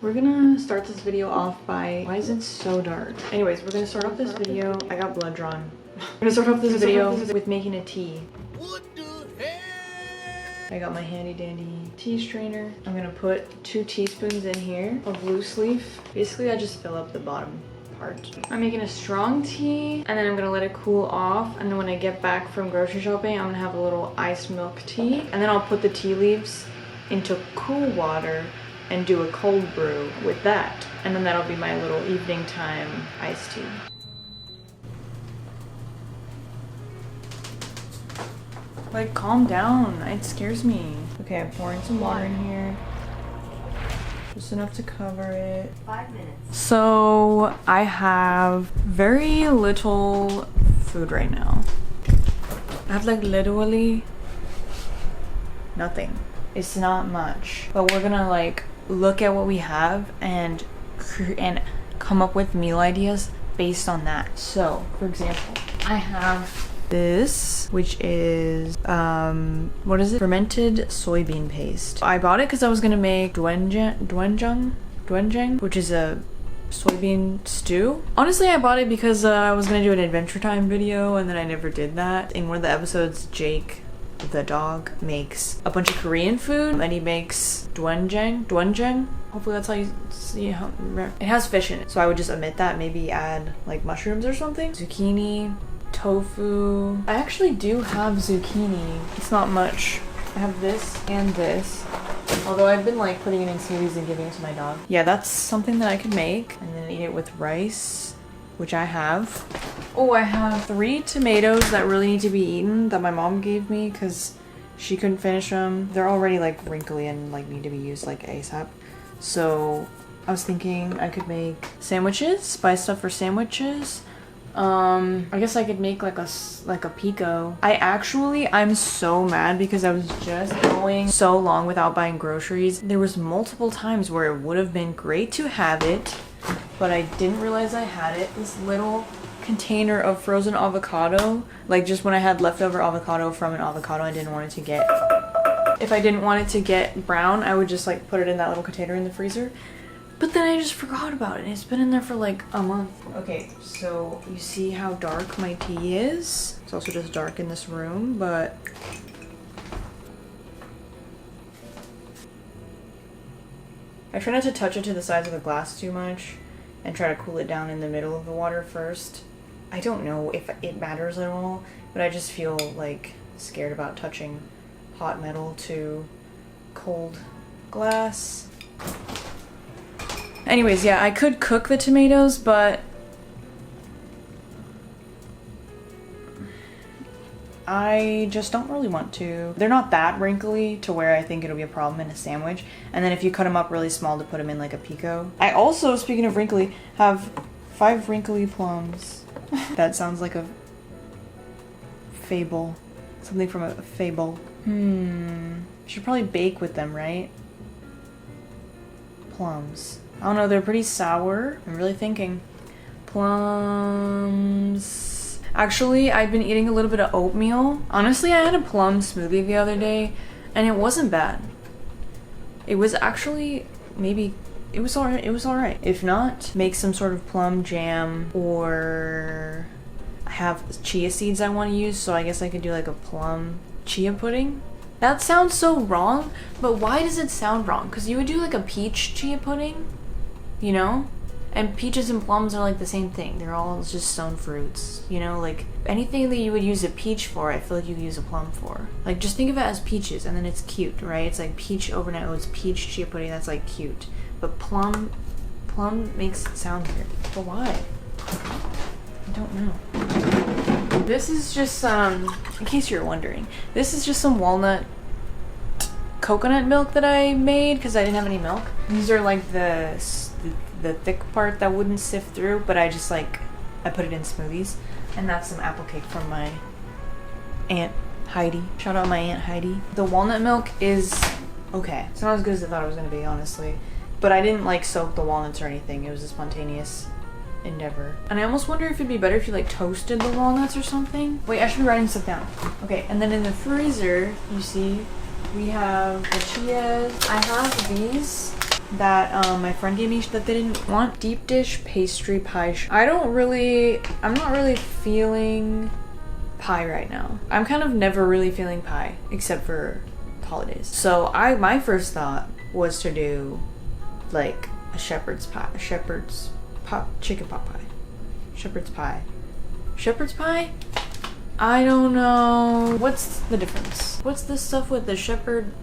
We're gonna start this video off by, why is it so dark? Anyways, we're gonna start off this video, I got blood drawn. We're gonna start off this video with making a tea. What the heck? I got my handy dandy tea strainer. I'm gonna put 2 teaspoons in here of loose leaf. Basically, I just fill up the bottom part. I'm making a strong tea and then I'm gonna let it cool off, and then when I get back from grocery shopping, I'm gonna have a little iced milk tea, and then I'll put the tea leaves into cool water and do a cold brew with that, and then that'll be my little evening time iced tea. Like, calm down, it scares me. Okay, I'm pouring some water in here. Just enough to cover it. 5 minutes. So I have very little food right now. I have like literally nothing. It's not much, but we're gonna like look at what we have and come up with meal ideas based on that. So for example, I have this, which is what is it, fermented soybean paste. I bought it because I was gonna make doenjang, which is a soybean stew. Honestly, I bought it because I was gonna do an Adventure Time video, and then I never did that. In one of the episodes, Jake the dog makes a bunch of Korean food, and he makes doenjang. Hopefully that's how you see how it has fish in it. So I would just omit that, maybe add like mushrooms or something. Zucchini, tofu. I actually do have zucchini. It's not much. I have this and this. Although I've been like putting it in smoothies and giving it to my dog. Yeah, that's something that I could make and then eat it with rice, which I have. Oh, I have 3 tomatoes that really need to be eaten that my mom gave me because she couldn't finish them. They're already like wrinkly and like need to be used like ASAP. So I was thinking I could make sandwiches, spice stuff for sandwiches. I guess I could make like a pico. I'm so mad because I was just going so long without buying groceries. There was multiple times where it would have been great to have it, but I didn't realize I had it. This little container of frozen avocado, like just when I had leftover avocado from an avocado I didn't want it to get. If I didn't want it to get brown, I would just like put it in that little container in the freezer. But then I just forgot about it. It's been in there for like a month. Okay, so you see how dark my tea is? It's also just dark in this room, but I try not to touch it to the sides of the glass too much and try to cool it down in the middle of the water first. I don't know if it matters at all, but I just feel like scared about touching hot metal to cold glass. Anyways, yeah, I could cook the tomatoes, but I just don't really want to. They're not that wrinkly to where I think it'll be a problem in a sandwich. And then if you cut them up really small to put them in like a pico. I also, speaking of wrinkly, have 5 wrinkly plums. That sounds like a fable. Something from a fable. Should probably bake with them, right? Plums. I don't know, they're pretty sour. I'm really thinking. Plums. Actually, I've been eating a little bit of oatmeal. Honestly, I had a plum smoothie the other day, and it wasn't bad. It was actually, maybe, it was alright. If not, make some sort of plum jam, or I have chia seeds I want to use, so I guess I could do like a plum chia pudding. That sounds so wrong, but why does it sound wrong? Because you would do like a peach chia pudding, you know? And peaches and plums are like the same thing. They're all just stone fruits, you know? Like anything that you would use a peach for, I feel like you could use a plum for. Like just think of it as peaches and then it's cute, right? It's like peach overnight oats, peach chia pudding, that's like cute. But plum makes it sound weird. But why? I don't know. This is just, in case you're wondering, this is just some walnut coconut milk that I made because I didn't have any milk. These are like the thick part that wouldn't sift through, but I just like, I put it in smoothies. And that's some apple cake from my Aunt Heidi. Shout out my Aunt Heidi. The walnut milk is okay. It's not as good as I thought it was gonna be, honestly. But I didn't like soak the walnuts or anything. It was a spontaneous endeavor. And I almost wonder if it'd be better if you like toasted the walnuts or something. Wait, I should be writing stuff down. Okay, and then in the freezer, you see, we have the chias. I have these that my friend gave me that they didn't want. Deep dish pastry pie. I'm not really feeling pie right now. I'm kind of never really feeling pie except for holidays. So my first thought was to do like a shepherd's pie, chicken pot pie, shepherd's pie. I don't know. What's the difference? What's this stuff with the shepherd's?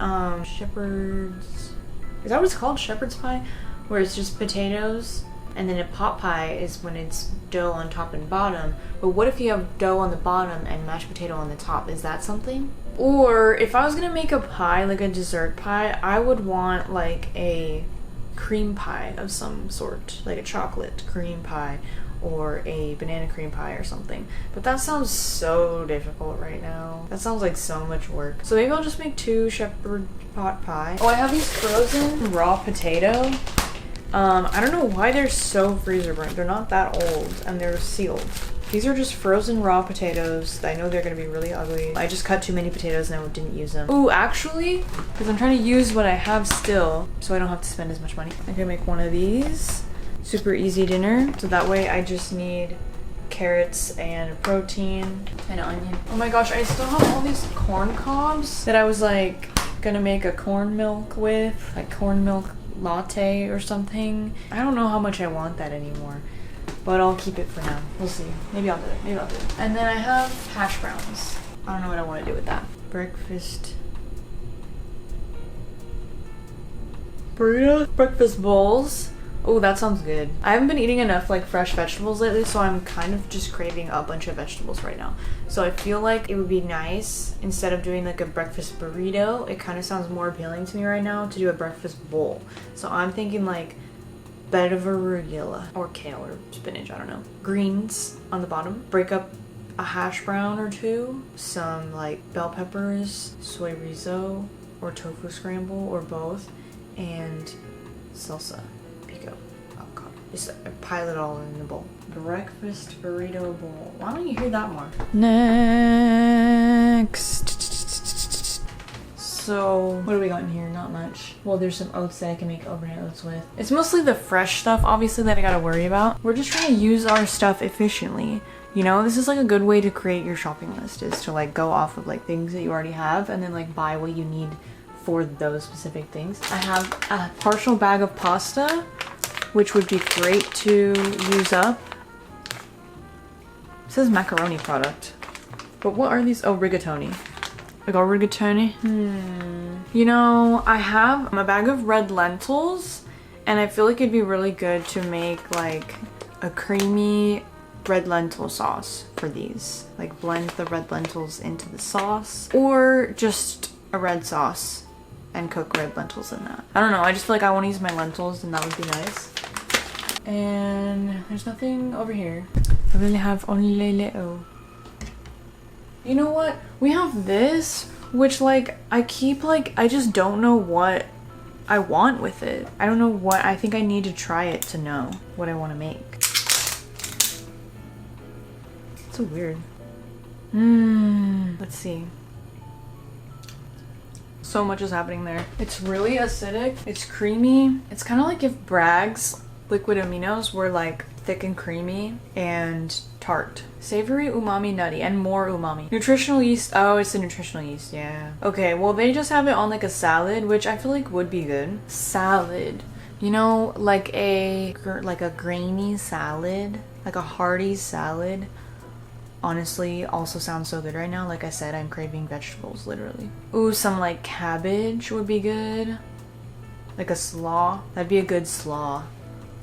Is that what it's called? Shepherd's pie? Where it's just potatoes? And then a pot pie is when it's dough on top and bottom. But what if you have dough on the bottom and mashed potato on the top? Is that something? Or if I was gonna make a pie, like a dessert pie, I would want like a cream pie of some sort. Like a chocolate cream pie or a banana cream pie or something. But that sounds so difficult right now. That sounds like so much work. So maybe I'll just make 2 shepherd pot pie. Oh, I have these frozen raw potato. I don't know why they're so freezer burnt. They're not that old and they're sealed. These are just frozen raw potatoes. I know they're gonna be really ugly. I just cut too many potatoes and I didn't use them. Ooh, actually, because I'm trying to use what I have still so I don't have to spend as much money. I'm gonna make one of these. Super easy dinner. So that way I just need carrots and a protein and an onion. Oh my gosh, I still have all these corn cobs that I was like gonna make a corn milk with, like corn milk latte or something. I don't know how much I want that anymore, but I'll keep it for now. We'll see. Maybe I'll do it. And then I have hash browns. I don't know what I want to do with that. Breakfast burrito, breakfast bowls. Oh, that sounds good. I haven't been eating enough like fresh vegetables lately, so I'm kind of just craving a bunch of vegetables right now. So I feel like it would be nice, instead of doing like a breakfast burrito, it kind of sounds more appealing to me right now to do a breakfast bowl. So I'm thinking like bed of arugula or kale or spinach, I don't know. Greens on the bottom. Break up a hash brown or 2, some like bell peppers, soy risotto or tofu scramble or both, and salsa. Avocado. Just pile it all in the bowl. Breakfast burrito bowl. Why don't you hear that more? Next. So what do we got in here? Not much. Well, there's some oats that I can make overnight oats with. It's mostly the fresh stuff, obviously, that I gotta worry about. We're just trying to use our stuff efficiently. You know, this is like a good way to create your shopping list, is to like go off of like things that you already have and then like buy what you need for those specific things. I have a partial bag of pasta, which would be great to use up. It says macaroni product. But what are these? Oh, rigatoni. I got rigatoni. You know, I have a bag of red lentils, and I feel like it'd be really good to make like a creamy red lentil sauce for these. Like blend the red lentils into the sauce, or just a red sauce and cook red lentils in that. I don't know, I just feel like I want to use my lentils and that would be nice. And there's nothing over here. I really have only leo. You know what? We have this, which like I keep like, I just don't know what I want with it. I don't know what, I think I need to try it to know what I want to make. It's so weird. Let's see. So much is happening there. It's really acidic. It's creamy. It's kind of like if Bragg's liquid aminos were like thick and creamy and tart. Savory, umami, nutty, and more umami. Nutritional yeast. Oh, it's the nutritional yeast. Yeah. Okay, well they just have it on like a salad, which I feel like would be good. Salad. You know, like a grainy salad, like a hearty salad. Honestly, also sounds so good right now. Like I said, I'm craving vegetables, literally. Ooh, some like cabbage would be good. Like a slaw. That'd be a good slaw.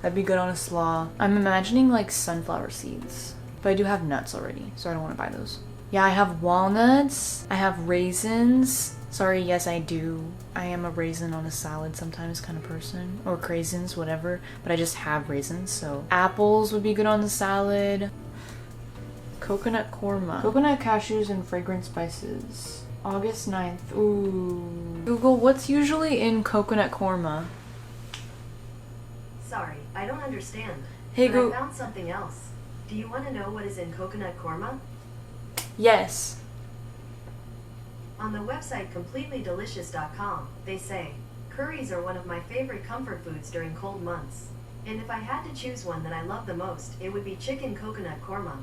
That'd be good on a slaw. I'm imagining like sunflower seeds. But I do have nuts already, so I don't want to buy those. Yeah, I have walnuts. I have raisins. Sorry, yes I do. I am a raisin on a salad sometimes kind of person. Or craisins, whatever. But I just have raisins, so. Apples would be good on the salad. Coconut korma. Coconut cashews and fragrant spices. August 9th. Ooh. Google, what's usually in coconut korma? Sorry, I don't understand. Hey, but I found something else. Do you want to know what is in coconut korma? Yes. On the website CompletelyDelicious.com, they say, Curries are one of my favorite comfort foods during cold months. And if I had to choose one that I love the most, it would be chicken coconut korma.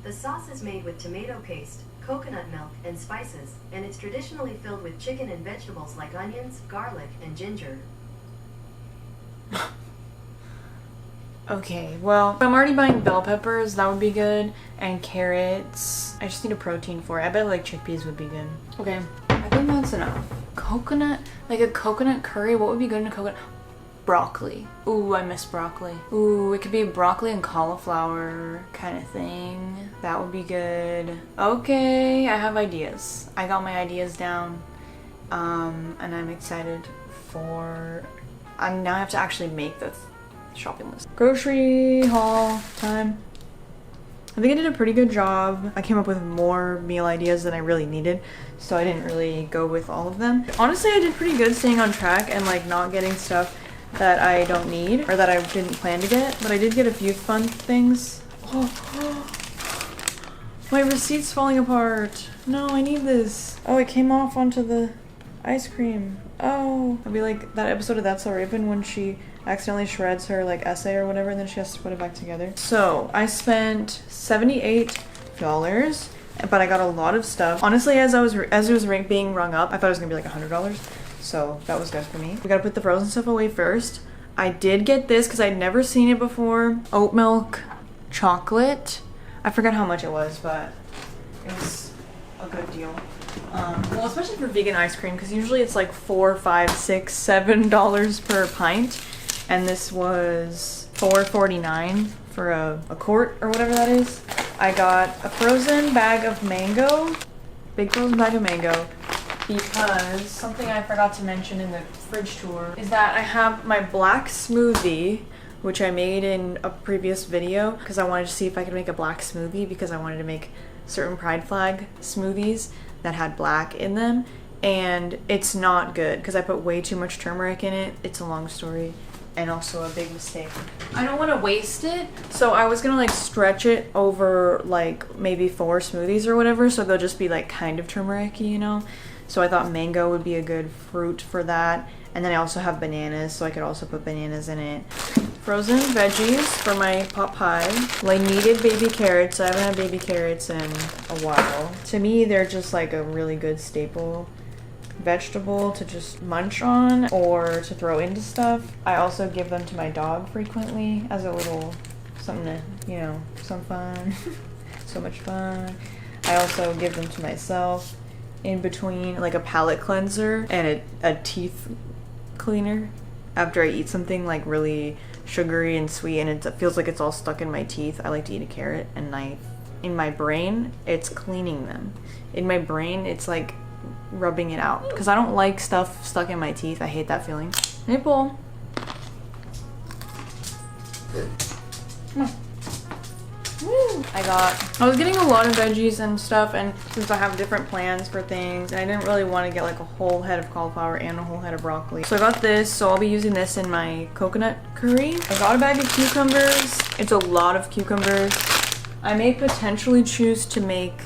The sauce is made with tomato paste, coconut milk, and spices, and it's traditionally filled with chicken and vegetables like onions, garlic, and ginger. Okay, well, if I'm already buying bell peppers, that would be good, and carrots. I just need a protein for it. I bet like chickpeas would be good. Okay, I think that's enough. Coconut, like a coconut curry, what would be good in a coconut? Broccoli. Ooh, I miss broccoli. Ooh, it could be broccoli and cauliflower kind of thing. That would be good. Okay, I have ideas. I got my ideas down, and I'm excited for, I now have to actually make the shopping list. Grocery haul time. I think I did a pretty good job. I came up with more meal ideas than I really needed, so I didn't really go with all of them. Honestly, I did pretty good staying on track and like not getting stuff that I don't need or that I didn't plan to get, but I did get a few fun things. Oh, my receipt's falling apart. No, I need this. Oh, it came off onto the ice cream. Oh, I'll be like that episode of That's So Raven when she accidentally shreds her like essay or whatever and then she has to put it back together. So I spent $78, but I got a lot of stuff. Honestly, as it was being rung up, I thought it was gonna be like $100. So that was good for me. We gotta put the frozen stuff away first. I did get this because I'd never seen it before. Oat milk chocolate. I forgot how much it was, but it was a good deal. Well, especially for vegan ice cream, because usually it's like $4, $5, $6, $7 per pint, and this was $4.49 for a quart or whatever that is. I got a frozen bag of mango, big frozen bag of mango, because something I forgot to mention in the fridge tour is that I have my black smoothie, which I made in a previous video because I wanted to see if I could make a black smoothie because I wanted to make certain pride flag smoothies that had black in them, and it's not good because I put way too much turmeric in it. It's a long story and also a big mistake. I don't want to waste it, so I was gonna like stretch it over like maybe 4 smoothies or whatever, so they'll just be like kind of turmeric-y, you know? So I thought mango would be a good fruit for that. And then I also have bananas, so I could also put bananas in it. Frozen veggies for my pot pie. Well, I needed baby carrots. I haven't had baby carrots in a while. To me, they're just like a really good staple vegetable to just munch on or to throw into stuff. I also give them to my dog frequently as a little something to, you know, some fun. So much fun. I also give them to myself in between, like a palate cleanser and a teeth cleaner after I eat something like really sugary and sweet and it feels like it's all stuck in my teeth. I like to eat a carrot, and in my brain it's cleaning them. In my brain it's like rubbing it out because I don't like stuff stuck in my teeth. I hate that feeling. Nipple. Come on. Woo. I was getting a lot of veggies and stuff, and since I have different plans for things, and I didn't really want to get like a whole head of cauliflower and a whole head of broccoli. So I got this, so I'll be using this in my coconut curry. I got a bag of cucumbers. It's a lot of cucumbers. I may potentially choose to make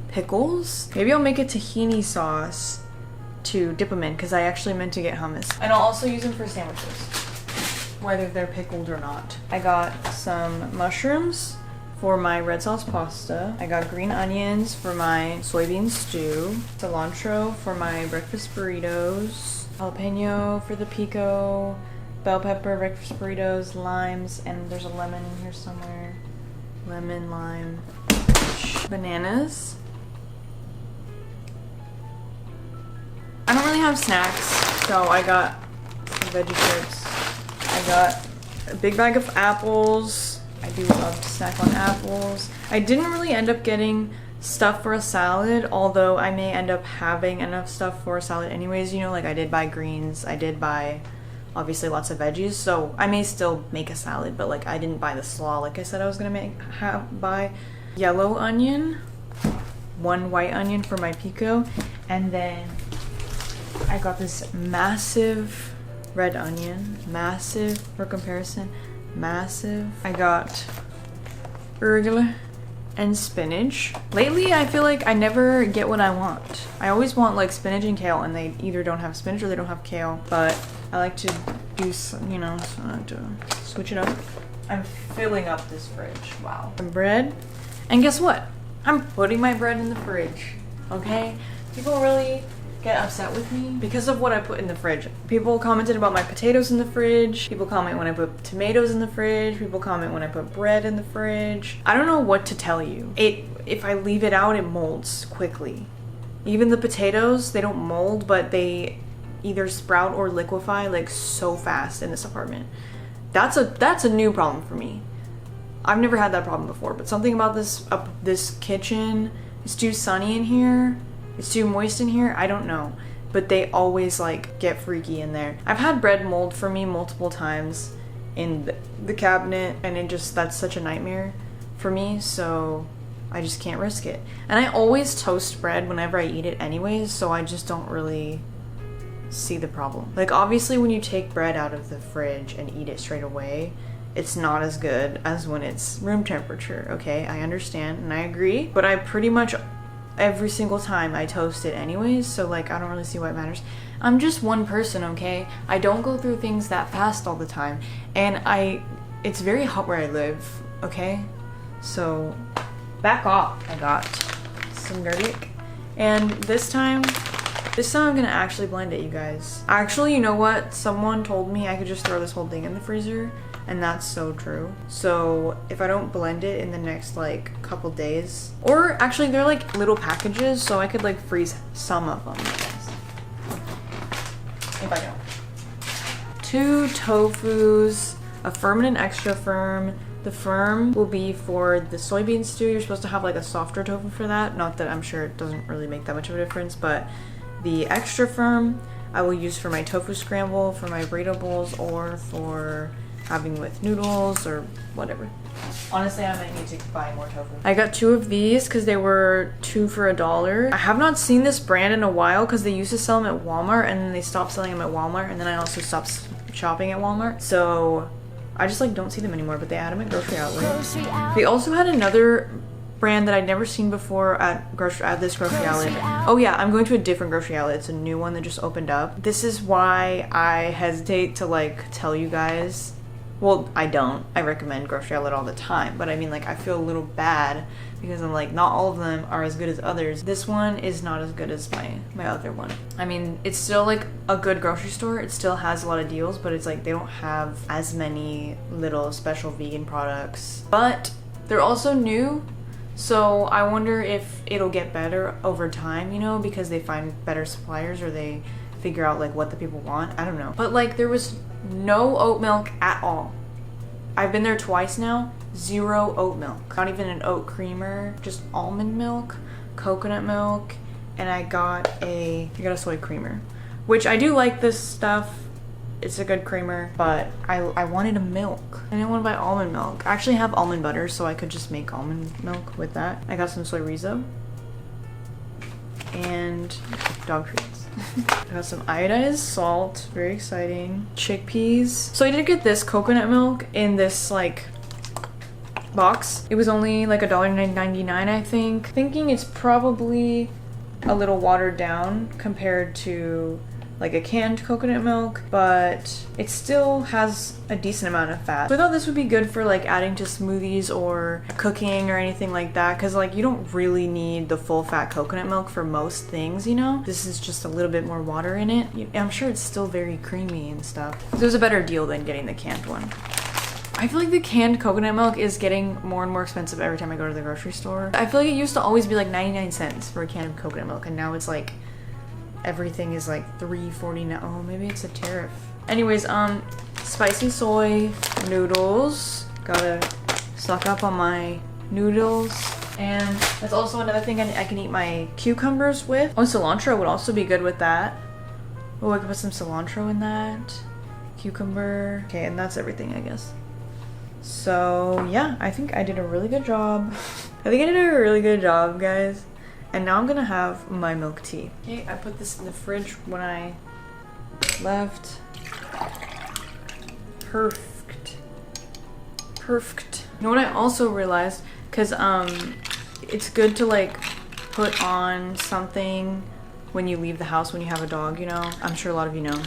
pickles. Maybe I'll make a tahini sauce to dip them in, because I actually meant to get hummus. And I'll also use them for sandwiches, whether they're pickled or not. I got some mushrooms for my red sauce pasta. I got green onions for my soybean stew, cilantro for my breakfast burritos, jalapeno for the pico, bell pepper, breakfast burritos, limes, and there's a lemon in here somewhere. Lemon, lime, bananas. I don't really have snacks, so I got some veggie chips. I got a big bag of apples. I do love to snack on apples. I didn't really end up getting stuff for a salad, although I may end up having enough stuff for a salad anyways, you know, like I did buy greens, I did buy obviously lots of veggies, so I may still make a salad, but like I didn't buy the slaw like I said I was gonna buy. Yellow onion, 1 white onion for my pico, and then I got this massive red onion, massive for comparison, massive. I got arugula, and spinach. Lately, I feel like I never get what I want. I always want like spinach and kale, and they either don't have spinach or they don't have kale. But I like to do some, you know, so I like to switch it up. I'm filling up this fridge. Wow. Some bread. And guess what? I'm putting my bread in the fridge. Okay? People really get upset with me because of what I put in the fridge. People commented about my potatoes in the fridge. People comment when I put tomatoes in the fridge. People comment when I put bread in the fridge. I don't know what to tell you. If I leave it out, it molds quickly. Even the potatoes, they don't mold, but they either sprout or liquefy like so fast in this apartment. That's a new problem for me. I've never had that problem before, but something about this kitchen, it's too sunny in here. It's too moist in here, I don't know. But they always like get freaky in there. I've had bread mold for me multiple times in the cabinet, and that's such a nightmare for me, so I just can't risk it. And I always toast bread whenever I eat it anyways, so I just don't really see the problem. Like obviously when you take bread out of the fridge and eat it straight away, it's not as good as when it's room temperature, okay? I understand and I agree, but I pretty much every single time I toast it anyways, so like I don't really see why it matters. I'm just one person, okay? I don't go through things that fast all the time, and it's very hot where I live, okay? So back off. I got some garlic, and this time I'm gonna actually blend it, you guys. Actually, you know what? Someone told me I could just throw this whole thing in the freezer, and that's so true. So if I don't blend it in the next like couple days, or actually they're like little packages, so I could like freeze some of them, I guess. If I don't. 2 tofus, a firm and an extra firm. The firm will be for the soybean stew. You're supposed to have like a softer tofu for that. Not that I'm sure it doesn't really make that much of a difference, but the extra firm I will use for my tofu scramble, for my burrito bowls, or for having with noodles or whatever. Honestly, I might need to buy more tofu. I got 2 of these because they were 2 for $1. I have not seen this brand in a while because they used to sell them at Walmart, and then they stopped selling them at Walmart, and then I also stopped shopping at Walmart. So I just like don't see them anymore, but they had them at Grocery Outlet. They also had another brand that I'd never seen before at this grocery outlet. Oh yeah, I'm going to a different grocery outlet. It's a new one that just opened up. This is why I hesitate to like tell you guys. Well, I don't. I recommend grocery outlet all the time, but I mean like I feel a little bad because I'm like not all of them are as good as others. This one is not as good as my other one. I mean, it's still like a good grocery store. It still has a lot of deals, but it's like they don't have as many little special vegan products. But they're also new. So I wonder if it'll get better over time, you know, because they find better suppliers or they figure out like what the people want. I don't know. But like there was no oat milk at all. I've been there twice now. 0 oat milk. Not even an oat creamer. Just almond milk, coconut milk, and I got a soy creamer. Which I do like this stuff. It's a good creamer, but I wanted a milk. I didn't want to buy almond milk. I actually have almond butter, so I could just make almond milk with that. I got some soy rizo and dog treats. I got some iodized salt, very exciting. Chickpeas. So I did get this coconut milk in this like box. It was only like $1.99, I think. Thinking it's probably a little watered down compared to like a canned coconut milk, but it still has a decent amount of fat. So I thought this would be good for like adding to smoothies or cooking or anything like that, because like you don't really need the full fat coconut milk for most things, you know? This is just a little bit more water in it. I'm sure it's still very creamy and stuff. So it was a better deal than getting the canned one. I feel like the canned coconut milk is getting more and more expensive every time I go to the grocery store. I feel like it used to always be like 99 cents for a can of coconut milk, and now it's like everything is like $3.49. Oh, maybe it's a tariff. Anyways, spicy soy noodles. Gotta stock up on my noodles. And that's also another thing I can eat my cucumbers with. Oh, cilantro would also be good with that. Oh, I could put some cilantro in that. Cucumber. Okay, and that's everything, I guess. So yeah, I think I did a really good job. Guys. And now I'm gonna have my milk tea. Okay, I put this in the fridge when I left. Perfect. You know what I also realized? Because it's good to like put on something when you leave the house when you have a dog, you know? I'm sure a lot of you know.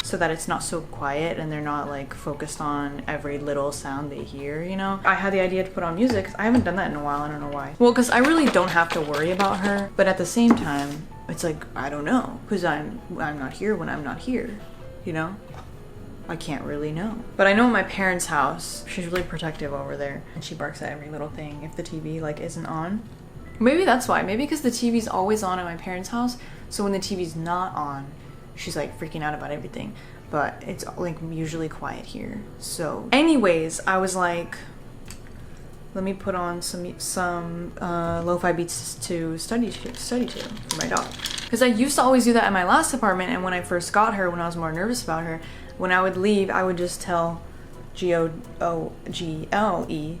So that it's not so quiet and they're not like focused on every little sound they hear, you know? I had the idea to put on music 'cause I haven't done that in a while, I don't know why. Well, because I really don't have to worry about her, but at the same time, it's like, I don't know, because I'm not here when I'm not here, you know? I can't really know. But I know at my parents' house, she's really protective over there and she barks at every little thing if the TV like isn't on. Maybe that's why, maybe because the TV's always on at my parents' house, so when the TV's not on, she's like freaking out about everything, but it's like usually quiet here. So anyways, I was like, let me put on some lo-fi beats to study to for my dog, because I used to always do that at my last apartment. And when I first got her, when I was more nervous about her, when I would leave, I would just tell GOGLE.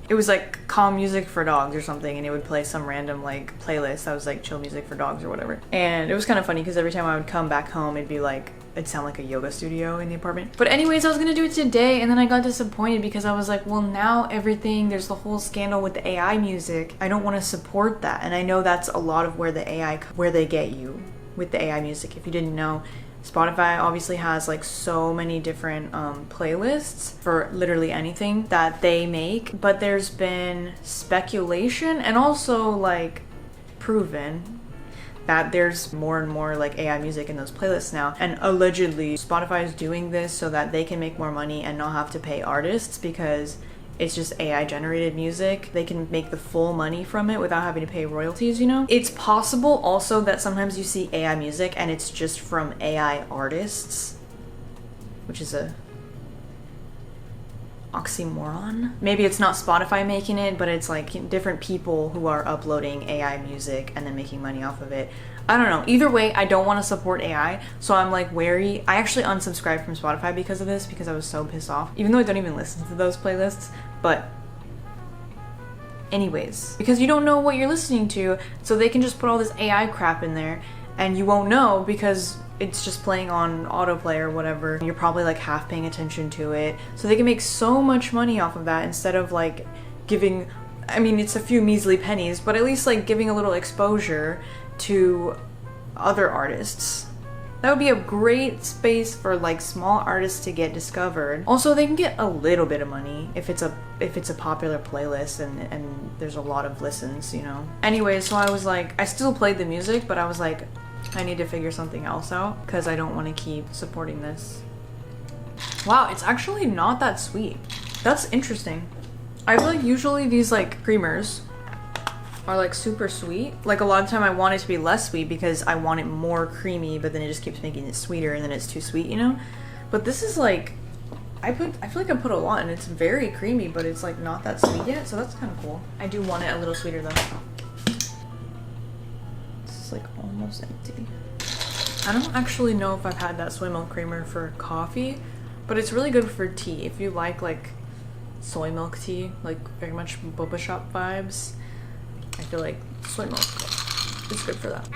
It was like calm music for dogs or something, and it would play some random like playlist that was like chill music for dogs or whatever. And it was kind of funny because every time I would come back home, it'd be like, it'd sound like a yoga studio in the apartment. But anyways, I was gonna do it today, and then I got disappointed because I was like, well, now everything, there's the whole scandal with the AI music. I don't want to support that, and I know that's a lot of where they get you with the AI music. If you didn't know, Spotify obviously has like so many different playlists for literally anything that they make, but there's been speculation and also like proven that there's more and more like AI music in those playlists now, and allegedly Spotify is doing this so that they can make more money and not have to pay artists because it's just AI generated music. They can make the full money from it without having to pay royalties, you know? It's possible also that sometimes you see AI music and it's just from AI artists, which is a oxymoron. Maybe it's not Spotify making it, but it's like different people who are uploading AI music and then making money off of it. I don't know. Either way, I don't want to support AI, so I'm like wary. I actually unsubscribed from Spotify because of this, because I was so pissed off, even though I don't even listen to those playlists. But anyways, because you don't know what you're listening to, so they can just put all this AI crap in there and you won't know because it's just playing on autoplay or whatever. You're probably like half paying attention to it, so they can make so much money off of that instead of like giving, I mean, it's a few measly pennies, but at least like giving a little exposure to other artists. That would be a great space for like small artists to get discovered. Also, they can get a little bit of money if it's a popular playlist and there's a lot of listens, you know. Anyway, so I was like, I still played the music, but I was like, I need to figure something else out because I don't want to keep supporting this. Wow, it's actually not that sweet. That's interesting. I feel like usually these like creamers are like super sweet. Like a lot of the time I want it to be less sweet because I want it more creamy, but then it just keeps making it sweeter and then it's too sweet, you know? But this is like, I feel like I put a lot and it's very creamy, but it's like not that sweet yet, so that's kind of cool. I do want it a little sweeter though. This is like almost empty. I don't actually know if I've had that soy milk creamer for coffee, but it's really good for tea. If you like soy milk tea, like very much boba shop vibes, I feel like soy milk is good for that.